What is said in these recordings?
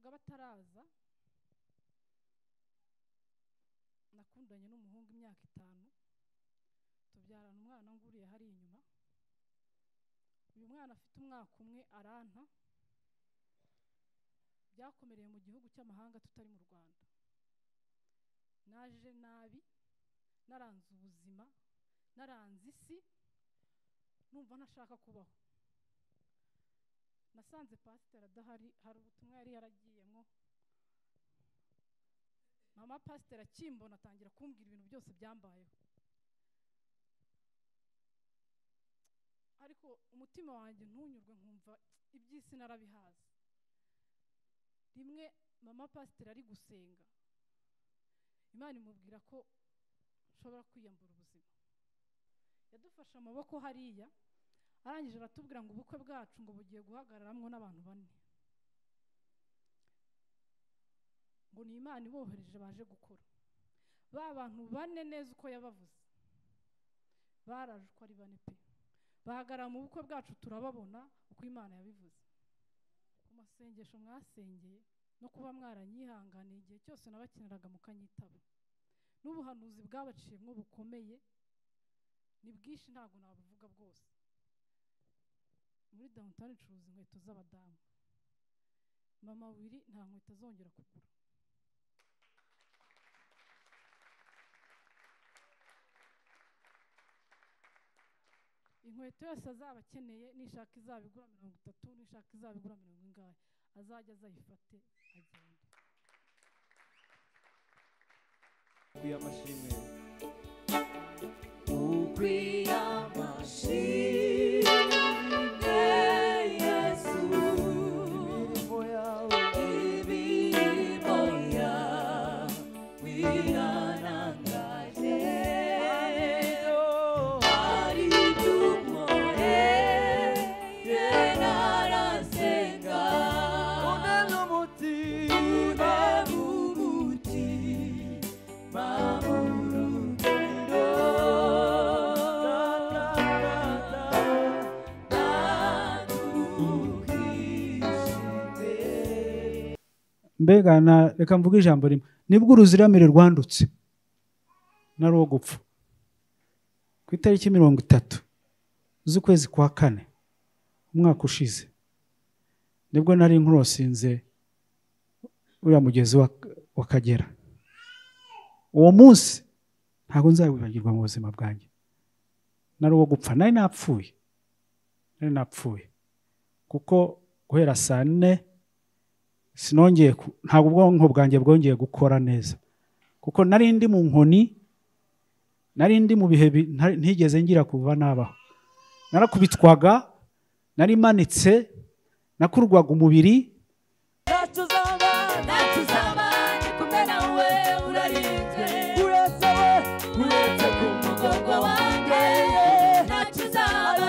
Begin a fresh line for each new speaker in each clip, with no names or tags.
bavuga bataraza nakundanye n'umuhungu imyaka 5 tubyarana umwana nguriye hari inyuma. Uyu mwana afite umwaka umwe aranta, byakomereye mu gihugu cy'amahanga tutari mu Rwanda. Naje nabi, naranze ubuzima, naranze isi, numva ntashaka kubaho. Nasanze pasiteri adahari, hari ubutumwa yari yaragiyemo. Mama pasiteri akimbona atangira kumbwira ibintu byose byambayeho. Ariko umutima wanjye ntunyurwe, nkumva iby'isi narabihaze. Rimwe mama pasiteri ari gusenga, Imana imubwira ko nshobora kwiyambura ubuzima. Yadufashe amaboko hariya, arangije aratubwira ngo ubukwe bwacu ngo bugiye guhagararamwo n'abantu 4. Ngo ni Imana ibohereje baje gukora. Ba bantu 4 neza uko yabavuze, baraje uko ari 4 pe. Bahagara mu bukwe bwacu turababona uko Imana yabivuze. Ku masengesho mwasengeye no kuba mwaranyihanganiye igihe cyose nabakiniraga mukanyitaba. N'ubuhanuzi bwabaciyemo bukomeye ni bwishi ntago nabuvuga bwose. Muri downtown icuruza inkweto z'abadamu. Mama wiri nta nkweto azongera kugura. Inkweto yose azaba akeneye, nishaka izabigura 30, nishaka izabigura 40, azajya azayifate agende.
Kuyamashimwe Yesu, imirimo yawe wiranangaje. Ari dumore yenarasenga unene umutima mamurugiro
mbega reka mvuga ijambo rimwe. Nibwo uruziramire rwandutse nari wo gupfa ku itariki 30 z'ukwezi kwa 4 umwaka ushize, nibwo nari nkurosinze uriya mugezi wa Kagera. Uwo munsi ntago nzawibagirwa mu buzima bwanjye. Nari wo gupfa, nari napfuye kuko guhera saa 4 sinongeye ntabwo ubwonko bwanjye bwongeye gukora neza, kuko nari ndi mu nkoni, nari ndi mu bihe ntigeze ngira kuva nabaho. Narakubitwaga, nari manitse, nakurwaga umubiri.
Natuzaba kumwe nawe urarinzwe, uretse ku mugongo wanjye. Natuzaba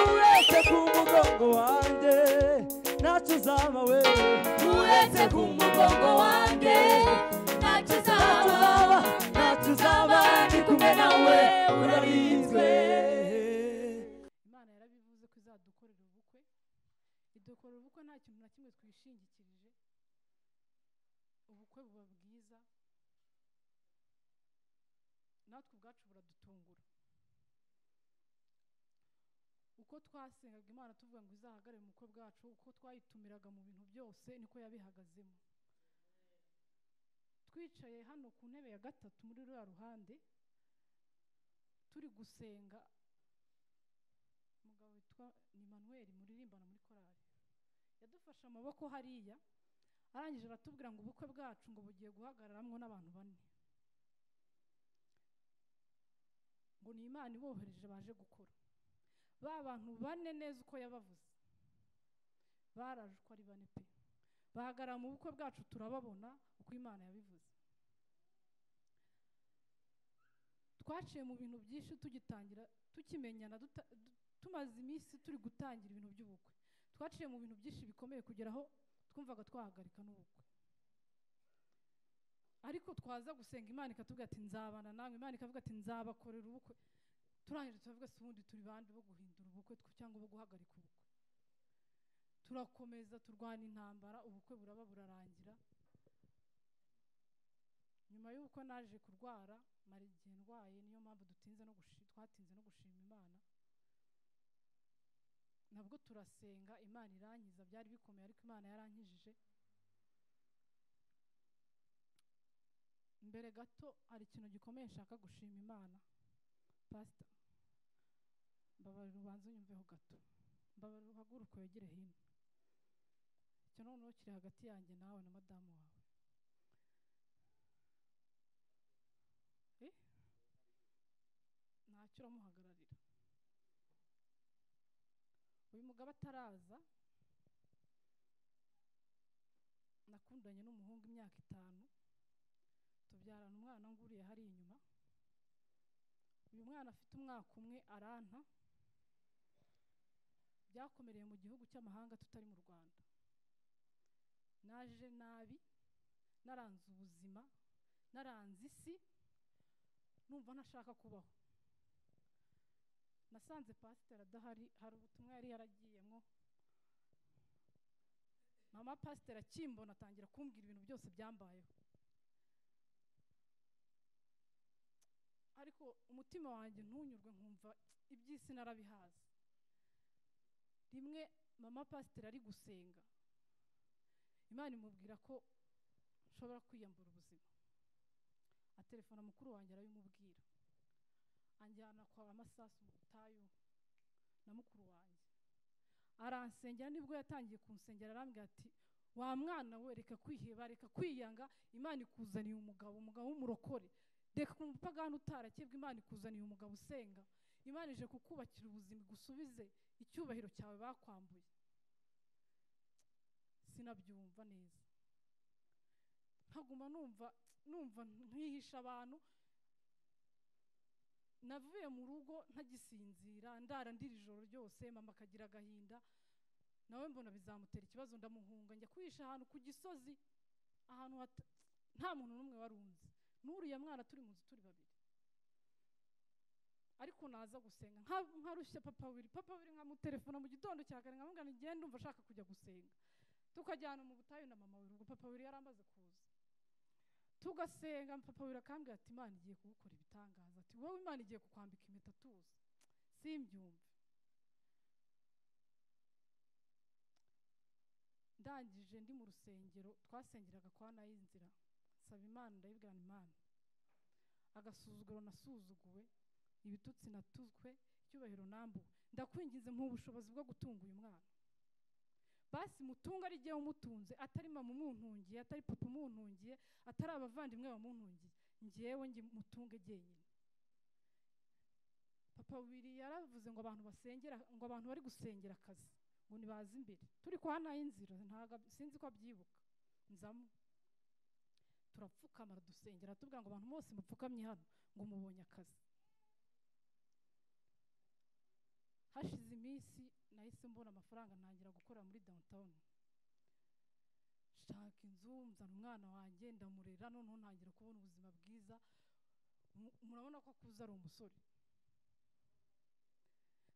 uretse ku mugongo wanjye. Natuzaba we uretse ku mugongo wanjye. Natuzaba ndi kumwe nawe urarinzwe.
Imana yarabivuze ko izadukorera ubukwe. Idukora ubukwe nta kintu na kimwe twishingikirije. Ubukwe buba bwiza, natwe ubwacu buradutungura. Uko twasengaga Imana tuvuga ngo izahagarare mu bukwe bwacu, uko twayitumiraga mu bintu byose niko yabihagazemo. Twicaye hano ku ntebe ya 3 muri ruriya ruhande turi gusenga, umugabo witwa Emmanuel muririmbana muri korali yadufashe amaboko hariya, arangije aratubwira ngo ubukwe bwacu ngo bugiye guhagararamwo n'abantu 4. Ngo ni Imana ibohereje baje gukora. Ba bantu 4 neza uko yabavuze, baraje uko ari 4 pe. Bahagara mu bukwe bwacu turababona uko Imana yabivuze. Twaciye mu bintu byinshi tugitangira, tukimenyana, tumaze iminsi turi gutangira ibintu by'ubukwe. Twaciye mu bintu byinshi bikomeye kugeraho twumvaga twahagarika n'ubukwe. Ariko twaza gusenga Imana ikatubwira ati nzabana namwe, Imana ikavuga ati nzabakorera ubukwe. Turangije tuvuga se ubundi turi bande bo guhindura ubukwe cyangwa bo guhagarika ubukwe. turakomeza turwana intambara, ubukwe buraba burarangira. Nyuma y'uko naje kurwara mara igihe ndwaye, niyo mpamvu twatinze no gushima Imana. Nabwo turasenga, Imana irankiza, byari bikomeye ariko Imana yarankijije. Mbere gato hari ikintu gikomeye nshaka gushima Imana. Pastor, mbabarira ubanze unyumveho gato, mbabarira uhaguruke wegere hino. Icyo noneho kiri hagati yanjye nawe na madamu wawe. Ntacyo uramuhagararira. Uyu mugabo ataraza nakundanye n'umuhungu imyaka 5, tubyarana umwana nguriye hari inyuma. Uyu mwana afite umwaka umwe aranta, byakomereye mu gihugu cy'amahanga tutari mu Rwanda. Naje nabi, naranze ubuzima, naranze isi, numva ntashaka kubaho. Nasanze pastor adahari, hari ubutumwa yari yaragiyemo. Mama pastor akimbona atangira kumbwira ibintu byose byambayeho. Ariko umutima wanjye ntunyurwe, nkumva iby'isi narabihaze. Rimwe mama pastor ari gusenga, Imana imubwira ko nshobora kwiyambura ubuzima. Atelefona mukuru wanjye arabimubwira, anjyana kwa amasasu mu butayu na mukuru wanjye. Aransengera, nibwo yatangiye kunsengera, arambwira ati wa mwana we reka kwiheba, reka kwiyanga, Imana ikuzaniye umugabo w'umurokore. Reka umupagani utarakebwe, Imana ikuzaniye umugabo usenga. Imana ije kukubakira ubuzima, gusubize icyubahiro cyawe bakwambuye. Sinabyumva neza, ntaguma numva nkihisha abantu. Navuye mu rugo ntagisinzira, ndara ndira ijoro ryose, mama akagira agahinda. Nawe mbona bizamutera ikibazo, ndamuhunga njya kwihisha ahantu ku gisozi, ahantu nta muntu n'umwe warunze. N'uriya mwana turi mu nzu turi babiri. Ariko naza gusenga nkarushya papa wiri nkamutelefona mu gitondo cya kare, nkamubwira nti genda umva ashaka kujya gusenga. Tukajyana mu butayu na mama wiri, ubwo papa wiri yarambaze kuza. Tugasenga, papa wiri akambwira ati Imana igiye kugukora ibitangaza, ati wowe Imana igiye kukwambika impeta tuza. Simbyumve. Ndangije ndi mu rusengero, twasengeraga kwa Nayinzira, nsaba Imana, ndayibwira Imana, agasuzuguro nasuzuguwe, ibitutsi natuzwe, icyubahiro nambuwe, ndakwinginze mu bushobozi bwo gutunga uyu mwana. Basi mutunga ari giye umutunze, atari mama umuntungiye, atari papa umuntungiye, atari abavandimwe bamuntungiye, ngiyewe ngi mutunge genyine. Papa wiri yaravuze ngo abantu basengera, ngo abantu bari gusengera akazi ngo nibaza imbere. Turi kwa Nayinzira, ntaga sinzi ko abyibuka. Nzamo turapfukamara dusengera, tubwira ngo abantu bose mupfukamye hano ngo mubonye akazi. Hashize iminsi nahise mbona amafaranga, ntangira gukorera muri downtown. Shaka inzu, mzana umwana wanjye ndamurera, noneho ntangira kubona ubuzima bwiza. Murabona ko akuza ari umusore.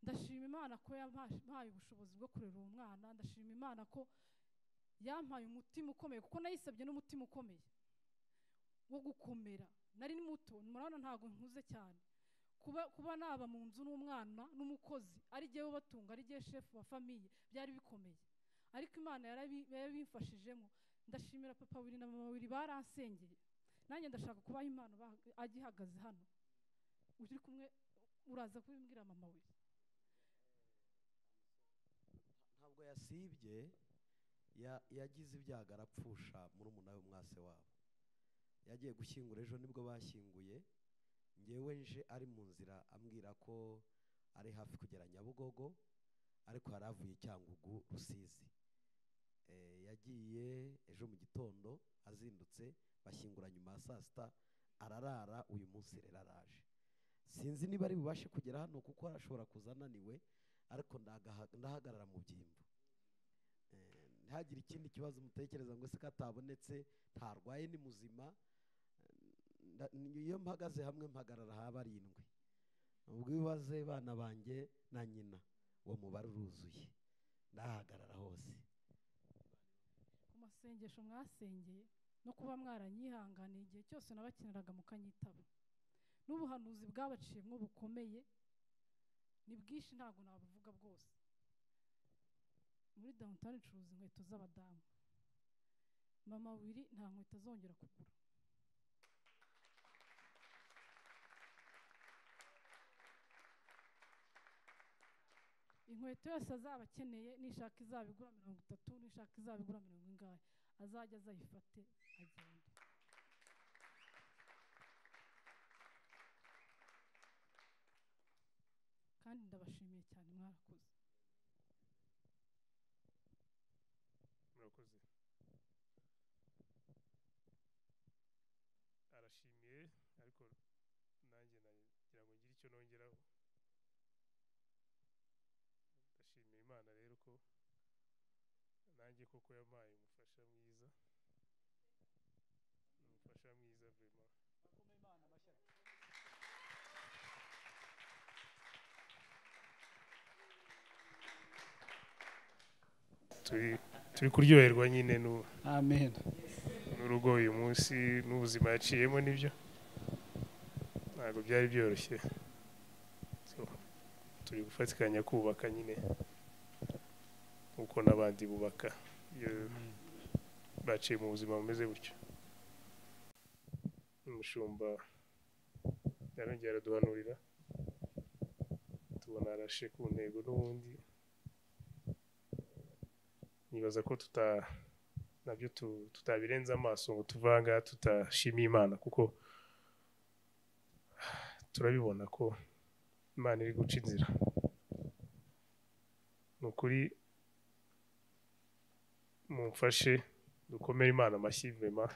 Ndashima Imana ko yampaye ubushobozi bwo kurera uwo mwana. Ndashima Imana ko yampaye umutima ukomeye, kuko nayisabye n'umutima ukomeye wo gukomera. Nari muto, murabona ntago nkuze cyane. Kuba naba mu nzu n'umwana n'umukozi, ari giye batunga, ari giye chef wa famille, byari bikomeye. Ariko Imana yarabimfashijemo. Ndashimira papa wiri na mama wiri baransengeye. Nanjye ndashaka kubaha Imana agihagaze hano. Uri kumwe uraza kubimbwira mama wiri.
Ntabwo yasibye, yagize ibyago arapfusha muri umuna w'umwase wabo. Yagiye gushyingura, ejo nibwo bashyinguye. Ngewe nje ari mu nzira ambwira ko ari hafi kugera Nyabugogo, ariko haravuye cyangwa Rusizi. Yagiye ejo mu gitondo azindutse, bashyingura nyuma ya saa sita, ararara. Uyu munsi rero araje. Sinzi niba ari bubashe kugera hano kuko arashobora kuzananiwe, ariko ndahagarara mu byimbo. Ntihagire ikindi kibazo mutekereza ngo se katabonetse, ntarwaye, ni muzima. Iyo mpagaze hamwe mpagarara ha 7. Ubwo bibaze bana banjye na nyina, uwo mubare uruzuye. ndahagarara hose
ku masengesho mwasengeye no kuba mwaranyihanganiye igihe cyose nabakeneraga mukanyitaba n'ubuhanuzi bwabaciyemo bukomeye ni bwinshi ntabwo nabuvuga bwose. Muri downtown icuruza inkweto z'abadamu, mama wiri nta nkweto azongera kugura. Inkweto yose azaba akeneye nishaka izabigura 30, nishaka izabigura 40, azajya azayifate agende. Kandi ndabashimiye cyane mwarakoze.
Murakoze. Arashimiye ariko nanjye nagira ngo ngire icyo nongeraho. Ndashimiye Imana rero ko nanjye koko yampaye umufasha mwiza. Umufasha mwiza vraiment.
Bakome Imana mashyaka.
Turi kuryoherwa nyine
Amen.
n'urugo uyu munsi n'ubuzima yaciyemo nibyo ntabwo byari byoroshye, turi gufatikanya kubaka nyine uko n'abandi bubaka iyo baciye mu buzima bumeze gutyo. Umushumba yarongera araduhanurira tubona arashe ku ntego n'ubundi nibaza ko nabyo tutabirenza amaso ngo tuvanga tutashimiye Imana kuko turabibona ko Imana iri guca inzira. Ni ukuri mumfashe dukomere Imana amashyi vraiment.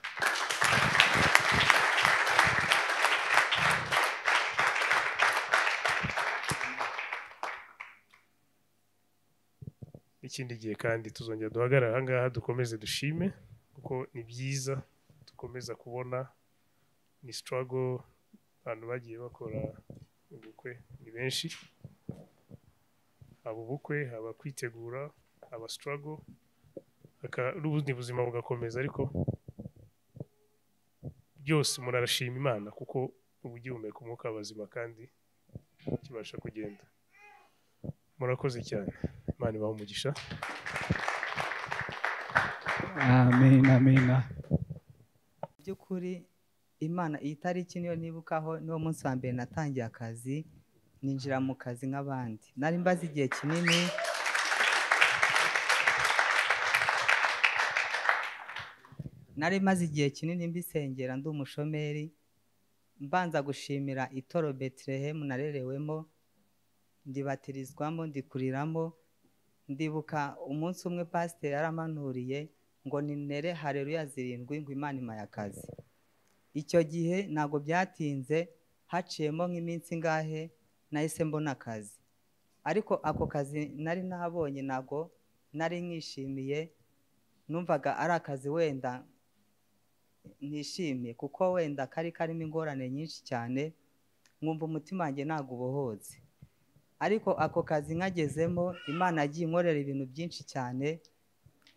Ikindi gihe kandi tuzongera duhagarara aha ngaha dukomeze dushime kuko ni byiza dukomeza kubona ni struggle abantu bagiye bakora ubukwe ni benshi, abo bukwe haba kwitegura aba struggle n'ubundi buzima bugakomeza ariko byose umuntu arashima Imana kuko ubu ugihumeka umwuka w'abazima kandi kibasha kugenda. Murakoze cyane, Imana ibahe umugisha.
Amen, amen.
By'ukuri Imana iyi tariki niyo nibukaho niwo munsi wa mbere natangiye akazi ninjira mu kazi nk'abandi. Nari mbaze igihe kinini mbisengera ndi umushomeri mbanza gushimira itoro Bethlehem narerewemo ndibatirizwamo ndikuriramo. Ndibuka umunsi umwe pasiteri yaramanuriye ngo ninere haleluya 7 ngo Imana impaye akazi. Icyo gihe ntago byatinze haciyemo nk'iminsi ngahe nahise mbona akazi, ariko ako kazi nari nabonye ntago nari nkishimiye, numvaga ari akazi wenda nishimiye kuko wenda kari karimo ingorane nyinshi cyane nkumva umutima wanjye ntago ubohotse. Ariko ako kazi nkagezemo Imana yagiye inkorera ibintu byinshi cyane,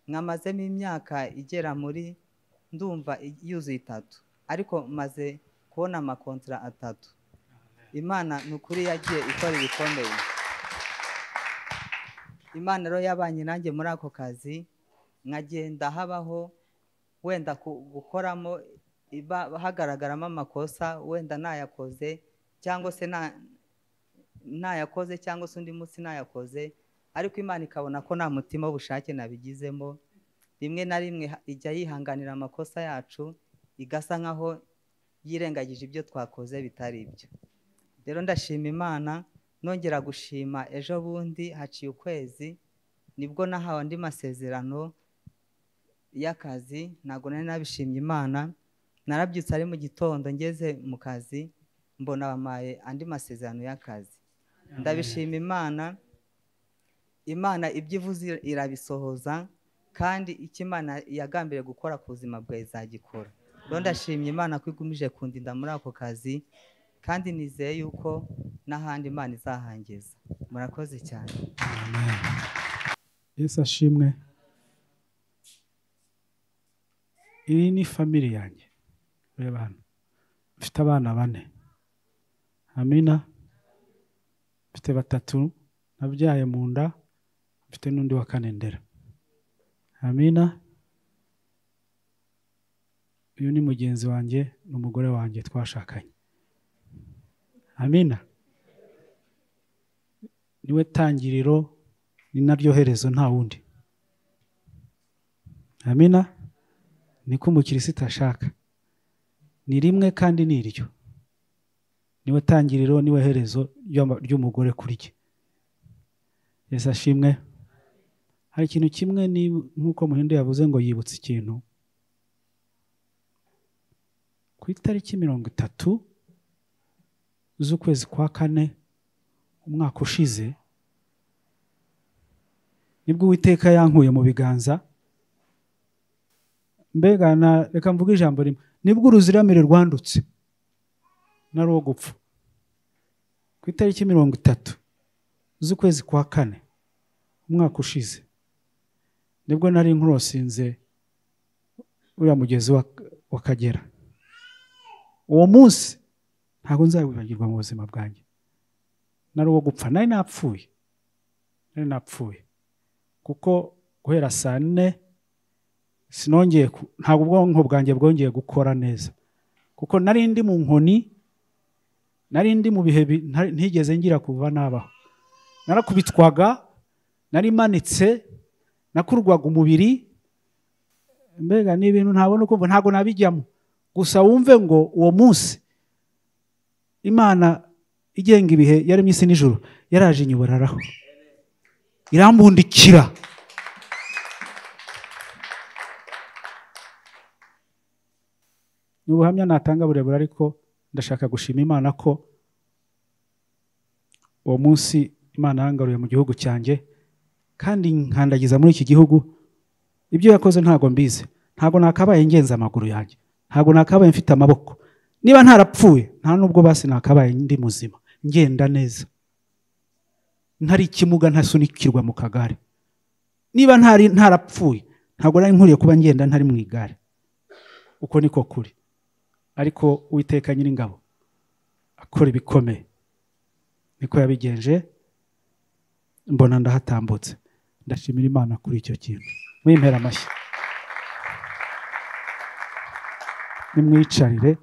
nkamazemo imyaka igera muri ndumva yuzuye 3 ariko maze kubona amakontra 3. Imana nukuri yagiye ikora ibikomeye. Imana rero yabanye nanjye muri ako kazi nkagenda habaho wenda gukoramo hagaragaramo amakosa wenda nayakoze cyangwa se nayakoze cyangwa se undi munsi nayakoze, ariko Imana ikabona ko nta mutima w'ubushake nabigizemo. Rimwe na rimwe ijya yihanganira amakosa yacu igasa nkaho yirengagije ibyo twakoze bitari ibyo. Rero ndashima Imana, nongera gushima ejo bundi haciye ukwezi nibwo nahawe andi masezerano y'akazi. Ntago nari nabishimye Imana, narabyutse ari mu gitondo ngeze mu kazi mbona bampaye andi masezerano y'akazi. Ndabishima Imana, Imana ibyo ivuze irabisohoza kandi icyo Imana yagambiriye gukora ku buzima bwawe izagikora. Rero ndashimye Imana ko igumije kundinda muri ako kazi kandi nizeye yuko n'ahandi Imana izahangeza. Murakoze cyane.
Yesu ashimwe. Iyi ni family yanjye. Reba hano. Mfite abana 4. Amina. Mfite 3 nabyaye mu nda. Mfite n'undi wa 4 ndera. Amina. Uyu ni mugenzi wanjye n'umugore wanjye twashakanye. Amina. Niwe tangiriro ni naryo herezo nta wundi. Amina. Niko umukristo ashaka. Ni rimwe kandi ni iryo. Niwe tangiriro niwe herezo ry'umugore kuri cye. Yesu ashimwe. Hari ikintu kimwe ni nkuko Muhindo yavuze ngo yibutse ikintu. Ku itariki 30 z'ukwezi kwa 4 umwaka ushize nibwo Uwiteka yankuye mu biganza. Mbega reka mvuge ijambo rimwe. Nibwo uruziramire rwandutse nari wo gupfa. Ku itariki 30 z'ukwezi kwa 4 umwaka ushize nibwo nari nkurosinze uriya mugezi wa Kagera. Uwo munsi ntabwo nzawibagirwa mu buzima bwanjye. Nari wo gupfa, nari napfuye. Kuko guhera saa 4 sinongeye ntabwo ubwonko bwanjye bwongeye gukora neza. Kuko nari ndi mu nkoni, nari ndi mu bihe ntigeze ngira kuva nabaho. Narakubitwaga, nari manitse, nakurwaga umubiri. Mbega ni ibintu ntabona uko ntabwo nabijyamo. Gusa wumve ngo uwo munsi Imana igenga ibihe yaremye isi n'ijuru yaraje inyubararaho. Irambundikira. N'ubuhamya natanga burebure ariko ndashaka gushima Imana ko uwo munsi Imana yangaruye mu gihugu cyanjye kandi nkandagiza muri iki gihugu. Ibyo yakoze ntago mbizi. Ntago nakabaye ngenza amaguru yanjye. Ntago nakabaye mfite amaboko. Niba ntarapfuye nta nubwo basi nakabaye ndi muzima ngenda neza. Ntari kimuga ntasunikirwa mu kagare. Niba ntarapfuye ntago nari nkuriye kuba ngenda ntari mu igare. Uko niko kuri. Ariko Uwiteka Nyiringabo akora ibikomeye. Niko yabigenje mbona ndahatambutse. Ndashimira Imana kuri icyo kintu. Mwimpera amashyi. Nimwicarire.